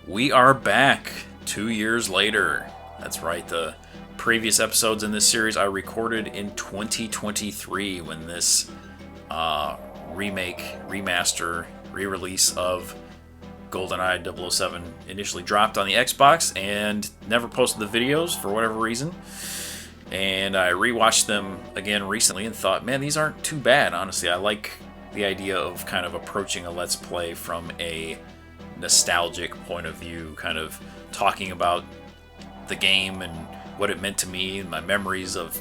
We are back 2 years later. That's right, the previous episodes in this series I recorded in 2023 when this remake, remaster, re-release of GoldenEye 007 initially dropped on the Xbox and never posted the videos for whatever reason. And I rewatched them again recently and thought, man, these aren't too bad, honestly. I like the idea of kind of approaching a Let's Play from a nostalgic point of view, kind of talking about the game and what it meant to me and my memories of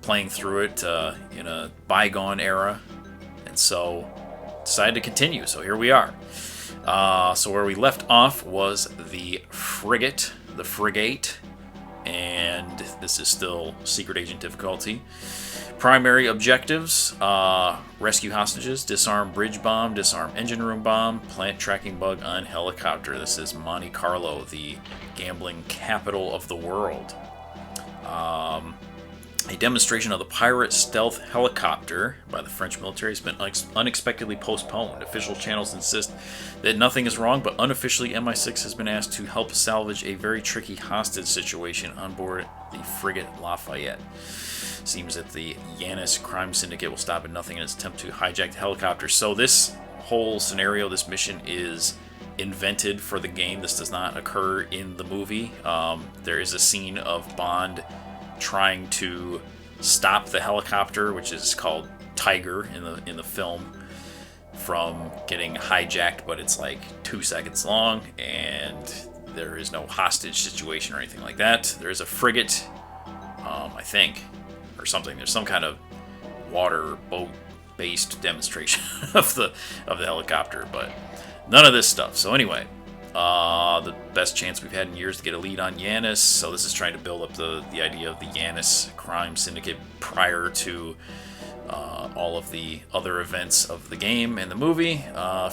playing through it in a bygone era. And so decided to continue, so here we are. So where we left off was the Frigate, and this is still Secret Agent difficulty. Primary objectives: rescue hostages, disarm bridge bomb, disarm engine room bomb, plant tracking bug on helicopter. This is Monte Carlo, the gambling capital of the world. A demonstration of the pirate stealth helicopter by the French military has been unexpectedly postponed. Official channels insist that nothing is wrong, but unofficially MI6 has been asked to help salvage a very tricky hostage situation on board the frigate Lafayette. Seems that the Yanis crime syndicate will stop at nothing in its attempt to hijack the helicopter. So this whole scenario, this mission, is invented for the game. This does not occur in the movie. There is a scene of Bond trying to stop the helicopter, which is called Tiger in the film, from getting hijacked, but it's like 2 seconds long, and there is no hostage situation or anything like that. There is a frigate, I think, or something. There's some kind of water boat based demonstration of the helicopter, but none of this stuff. So anyway, the best chance we've had in years to get a lead on Yanis. So this is trying to build up the idea of the Yanis crime syndicate prior to all of the other events of the game and the movie.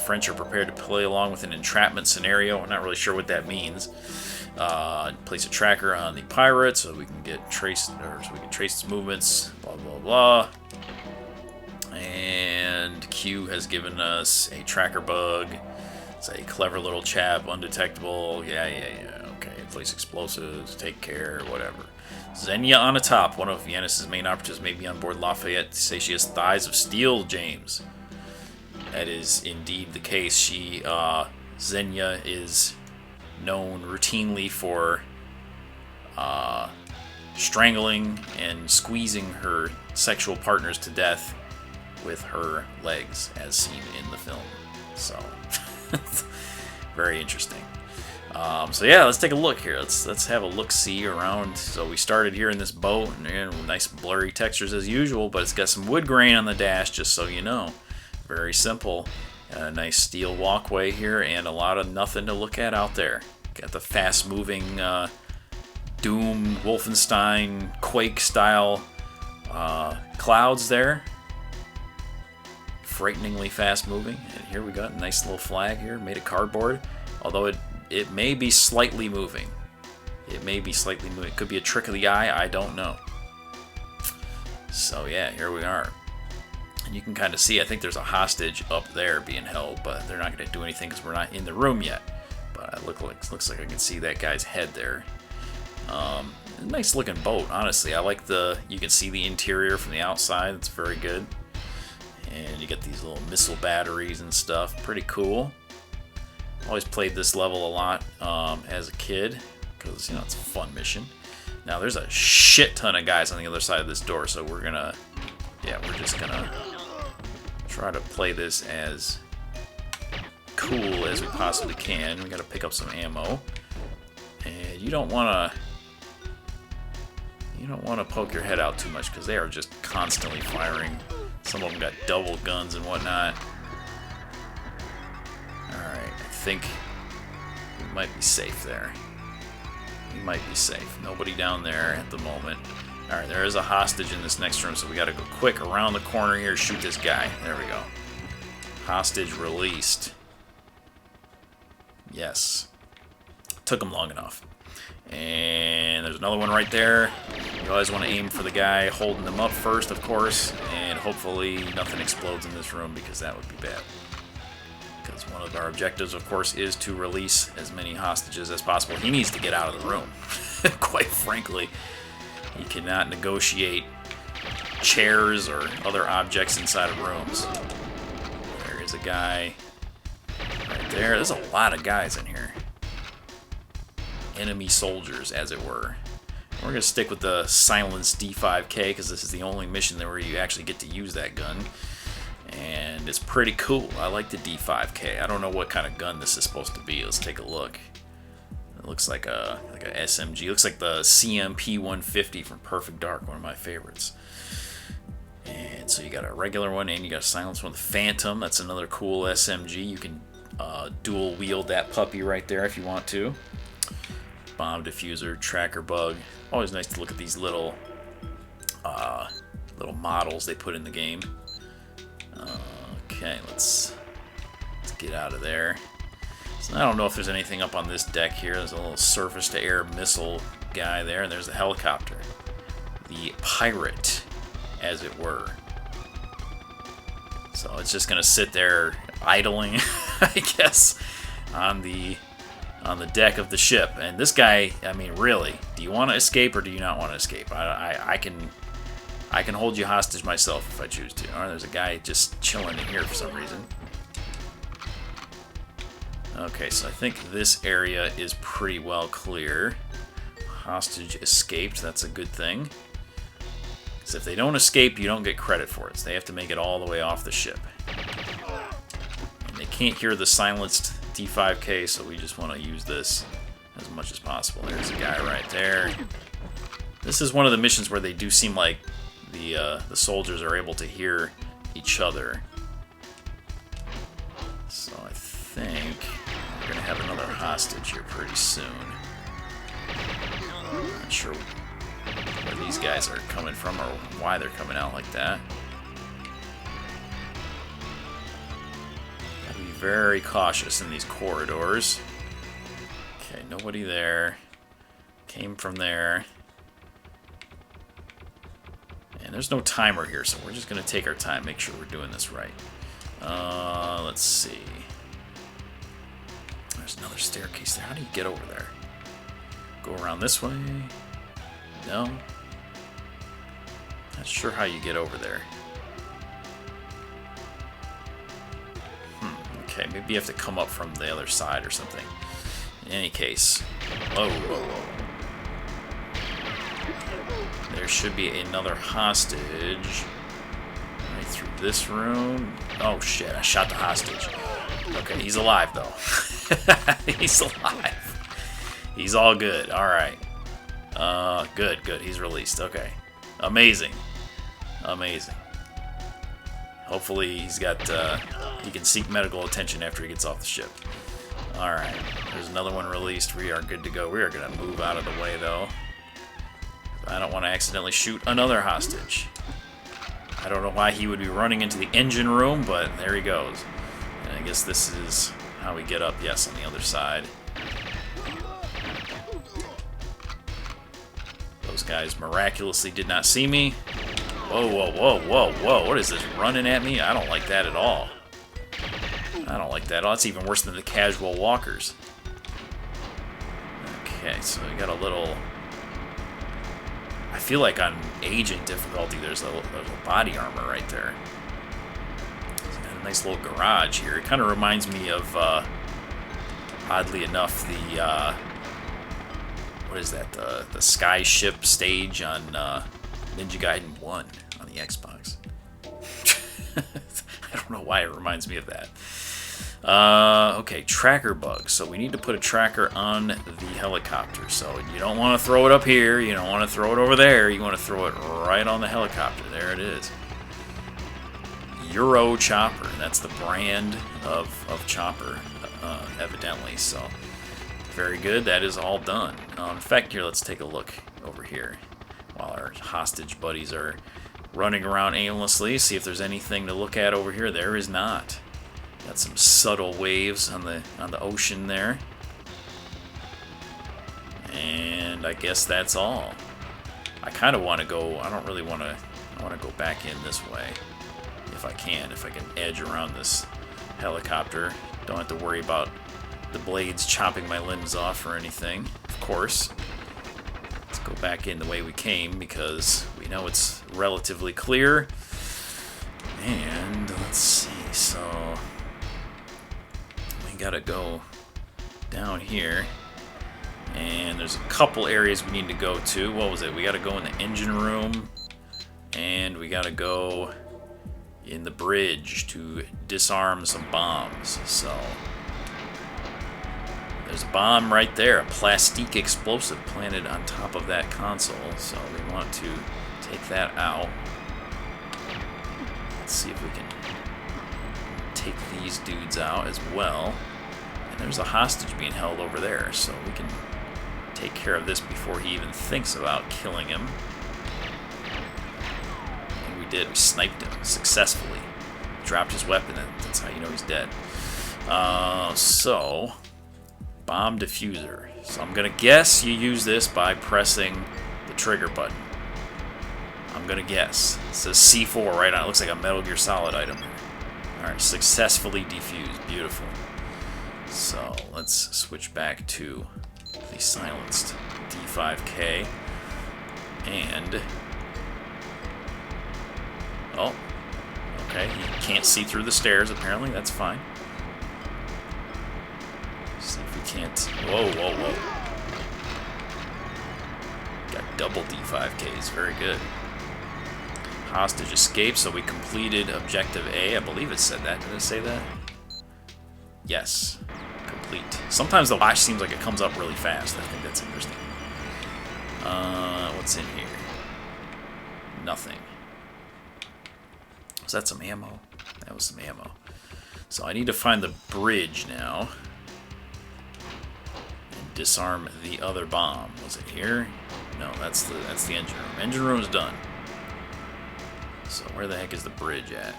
French are prepared to play along with an entrapment scenario. I'm not really sure what that means. Place a tracker on the pirate so we can trace its movements. Blah blah blah. And Q has given us a tracker bug. It's a clever little chap, undetectable. Yeah. Okay, place explosives, take care, whatever. Xenia on the top. One of Yanis' main operatives may be on board Lafayette to say she has thighs of steel, James. That is indeed the case. Xenia is known routinely for strangling and squeezing her sexual partners to death with her legs, as seen in the film. So, very interesting. So yeah, let's take a look here. Let's have a look-see around. So we started here in this boat, and nice blurry textures as usual, but it's got some wood grain on the dash, just so you know. Very simple. A nice steel walkway here, and a lot of nothing to look at out there. Got the fast-moving Doom, Wolfenstein, Quake-style clouds there. Frighteningly fast-moving. And here we got a nice little flag here, made of cardboard. Although it may be slightly moving. It could be a trick of the eye, I don't know. So yeah, here we are. And you can kind of see, I think there's a hostage up there being held, but they're not going to do anything because we're not in the room yet. But it looks like I can see that guy's head there. Nice looking boat, honestly. I like you can see the interior from the outside. It's very good. And you get these little missile batteries and stuff. Pretty cool. Always played this level a lot as a kid because, it's a fun mission. Now, there's a shit ton of guys on the other side of this door, so we're just gonna try to play this as cool as we possibly can. We gotta pick up some ammo. And you don't wanna poke your head out too much because they are just constantly firing. Some of them got double guns and whatnot. Alright, I think we might be safe there. We might be safe. Nobody down there at the moment. Alright, there is a hostage in this next room, so we gotta go quick around the corner here, shoot this guy. There we go. Hostage released. Yes. Took him long enough. And there's another one right there. You always want to aim for the guy holding them up first, of course, and hopefully nothing explodes in this room because that would be bad. because one of our objectives, of course, is to release as many hostages as possible. He needs to get out of the room. Quite frankly, he cannot negotiate chairs or other objects inside of rooms. There is a guy right there. There's a lot of guys in here. Enemy soldiers, as it were. We're going to stick with the silenced D5K because this is the only mission where you actually get to use that gun. And it's pretty cool. I like the D5K. I don't know what kind of gun this is supposed to be. Let's take a look. It looks like a SMG. It looks like the CMP 150 from Perfect Dark, one of my favorites. And so you got a regular one and you got a silenced one. The Phantom, that's another cool SMG. You can dual wield that puppy right there if you want to. Bomb diffuser, tracker bug. Always nice to look at these little models they put in the game. Okay, let's get out of there. So I don't know if there's anything up on this deck here. There's a little surface-to-air missile guy there, and there's the helicopter. The pirate, as it were. So it's just going to sit there idling, I guess, on the deck of the ship. And this guy, I mean, really, do you want to escape or do you not want to escape? I can hold you hostage myself if I choose to. All right, there's a guy just chilling in here for some reason. Okay, so I think this area is pretty well clear. Hostage escaped, that's a good thing. Because if they don't escape, you don't get credit for it. So they have to make it all the way off the ship. And they can't hear the silenced D5K, so we just want to use this as much as possible. There's a guy right there. This is one of the missions where they do seem like the soldiers are able to hear each other. So I think we're going to have another hostage here pretty soon. Not sure where these guys are coming from or why they're coming out like that. Gotta be very cautious in these corridors. Okay, nobody there. Came from there. And there's no timer here, so we're just going to take our time, make sure we're doing this right. Let's see. There's another staircase there. How do you get over there? Go around this way? No? Not sure how you get over there. Okay, maybe you have to come up from the other side or something. In any case. Whoa, whoa, whoa. There should be another hostage. Right through this room. Oh shit, I shot the hostage. Okay, he's alive though. He's alive. He's all good. Alright. Good, good. He's released. Okay. Amazing. Amazing. Hopefully he's got, he can seek medical attention after he gets off the ship. Alright. There's another one released. We are good to go. We are going to move out of the way though. I don't want to accidentally shoot another hostage. I don't know why he would be running into the engine room, but there he goes. And I guess this is how we get up, yes, on the other side. Those guys miraculously did not see me. Whoa, whoa, whoa, whoa, whoa. What is this, running at me? I don't like that at all. I don't like that at all. That's even worse than the casual walkers. Okay, so we got a little... I feel like on agent difficulty, there's a body armor right there. It's got a nice little garage here. It kind of reminds me of, oddly enough, the, what is that? The Sky Ship stage on Ninja Gaiden 1 on the Xbox. I don't know why it reminds me of that. Okay, tracker bug. So we need to put a tracker on the helicopter. So you don't want to throw it up here. You don't want to throw it over there. You want to throw it right on the helicopter. There it is. Euro Chopper. That's the brand of chopper, evidently. So very good. That is all done. In fact, here, let's take a look over here while our hostage buddies are running around aimlessly. See if there's anything to look at over here. There is not. Got some subtle waves on the ocean there. And I guess that's all. I kind of want to go, I don't really want to, I want to go back in this way. If I can edge around this helicopter. Don't have to worry about the blades chopping my limbs off or anything, of course. Let's go back in the way we came because we know it's relatively clear. And let's see, so we gotta go down here. And there's a couple areas we need to go to. What was it? We gotta go in the engine room. And we gotta go in the bridge to disarm some bombs. So there's a bomb right there, a plastique explosive planted on top of that console. So we want to take that out. Let's see if we can take these dudes out as well. And there's a hostage being held over there, so we can take care of this before he even thinks about killing him. And we did. We sniped him successfully. Dropped his weapon, and that's how you know he's dead. So, bomb diffuser. So I'm going to guess you use this by pressing the trigger button. I'm going to guess. It says C4 right on. It looks like a Metal Gear Solid item. Alright, successfully defused. Beautiful. So, let's switch back to the silenced D5K. And... oh, okay. He can't see through the stairs, apparently. That's fine. See if we can't... whoa, whoa, whoa. Got double D5Ks. Very good. Hostage escaped, so we completed Objective A. I believe it said that. Did it say that? Yes. Complete. Sometimes the watch seems like it comes up really fast. I think that's interesting. What's in here? Nothing. Was that some ammo? That was some ammo. So I need to find the bridge now. And disarm the other bomb. Was it here? No, that's the engine room. Engine room's done. So where the heck is the bridge at?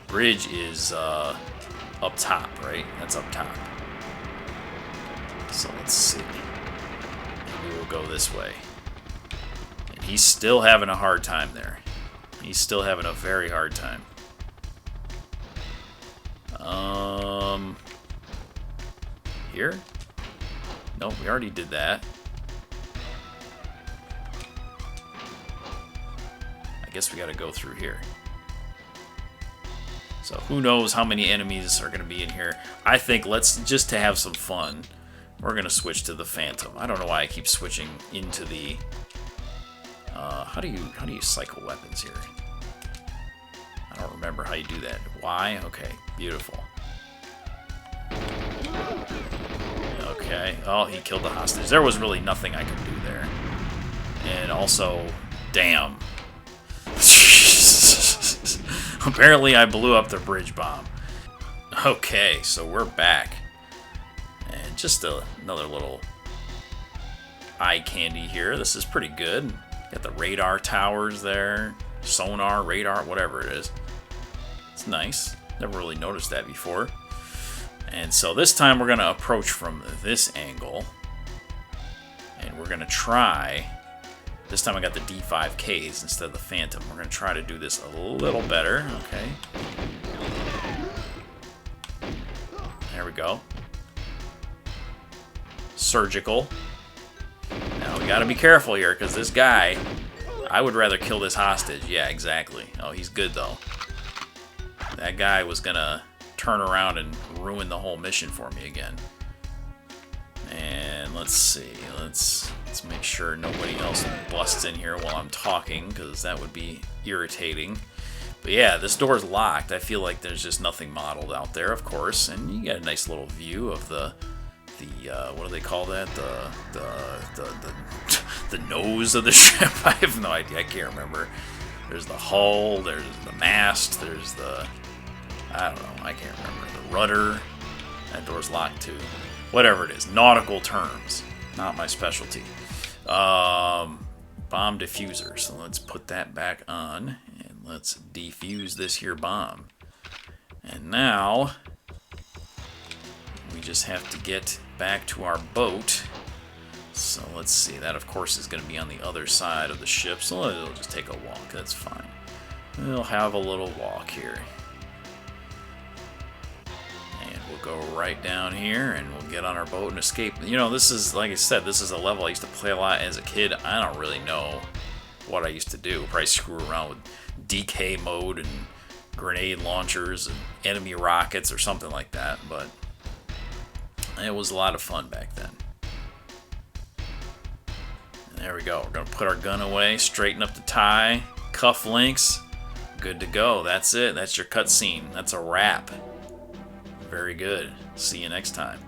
Bridge is up top, right? That's up top. So let's see. Maybe we'll go this way. And he's still having a hard time there. He's still having a very hard time. Here? Nope, we already did that. I guess we gotta go through here. So who knows how many enemies are gonna be in here. I think let's just to have some fun, we're gonna switch to the Phantom. I don't know why I keep switching into the how do you cycle weapons here? I don't remember how you do that. Y? Okay, beautiful. Okay. Oh, he killed the hostage. There was really nothing I could do there. And also, damn. Apparently I blew up the bridge bomb. Okay, so we're back. And just another little eye candy here. This is pretty good. Got the radar towers there. Sonar, radar, whatever it is. It's nice. Never really noticed that before. And so this time we're going to approach from this angle. And we're going to try... this time I got the D5Ks instead of the Phantom. We're going to try to do this a little better. Okay. There we go. Surgical. Now we got to be careful here because this guy... I would rather kill this hostage. Yeah, exactly. Oh, he's good though. That guy was going to turn around and ruin the whole mission for me again. And let's see. Let's make sure nobody else busts in here while I'm talking, because that would be irritating. But yeah, this door's locked. I feel like there's just nothing modeled out there, of course. And you get a nice little view of the what do they call that? The nose of the ship. I have no idea. I can't remember. There's the hull. There's the mast. There's the... I don't know. I can't remember. The rudder. That door's locked too. Whatever it is. Nautical terms. Not my specialty. Bomb diffuser. So let's put that back on. And let's defuse this here bomb. And now... we just have to get back to our boat. So let's see. That, of course, is going to be on the other side of the ship. So it'll just take a walk. That's fine. We'll have a little walk here. go right down here and we'll get on our boat and escape. You know, this is, like I said, this is a level I used to play a lot as a kid. I don't really know what I used to do. Probably screw around with DK mode and grenade launchers and enemy rockets or something like that, but it was a lot of fun back then. And there we go. We're going to put our gun away, straighten up the tie, cuff links. Good to go. That's it. That's your cutscene. That's a wrap. Very good. See you next time.